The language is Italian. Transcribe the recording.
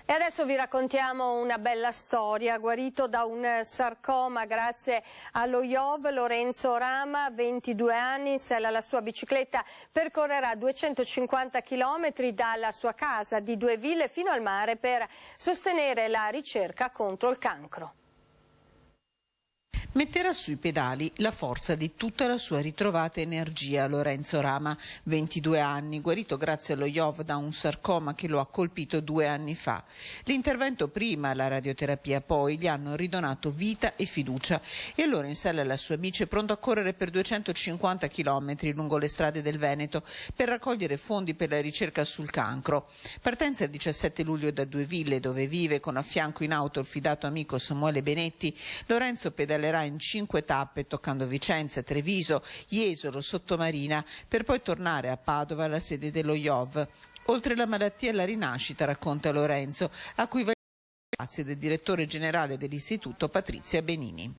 E adesso vi raccontiamo una bella storia. Guarito da un sarcoma grazie allo IOV, Lorenzo Rama, 22 anni, in sella alla sua bicicletta, percorrerà 250 km dalla sua casa di Due Ville fino al mare per sostenere la ricerca contro il cancro. Metterà sui pedali la forza di tutta la sua ritrovata energia. Lorenzo Rama, 22 anni, guarito grazie allo IOV da un sarcoma che lo ha colpito 2 anni fa. L'intervento prima, la radioterapia poi, gli hanno ridonato vita e fiducia e allora in sella alla sua bici è pronto a correre per 250 km lungo le strade del Veneto per raccogliere fondi per la ricerca sul cancro. Partenza il 17 luglio da Due Ville, dove vive con a fianco in auto il fidato amico Samuele Benetti. Lorenzo pedalerà in 5 tappe toccando Vicenza, Treviso, Jesolo, Sottomarina per poi tornare a Padova alla sede dello IOV. Oltre la malattia e la rinascita, racconta Lorenzo, a cui va il grazie del direttore generale dell'istituto Patrizia Benini.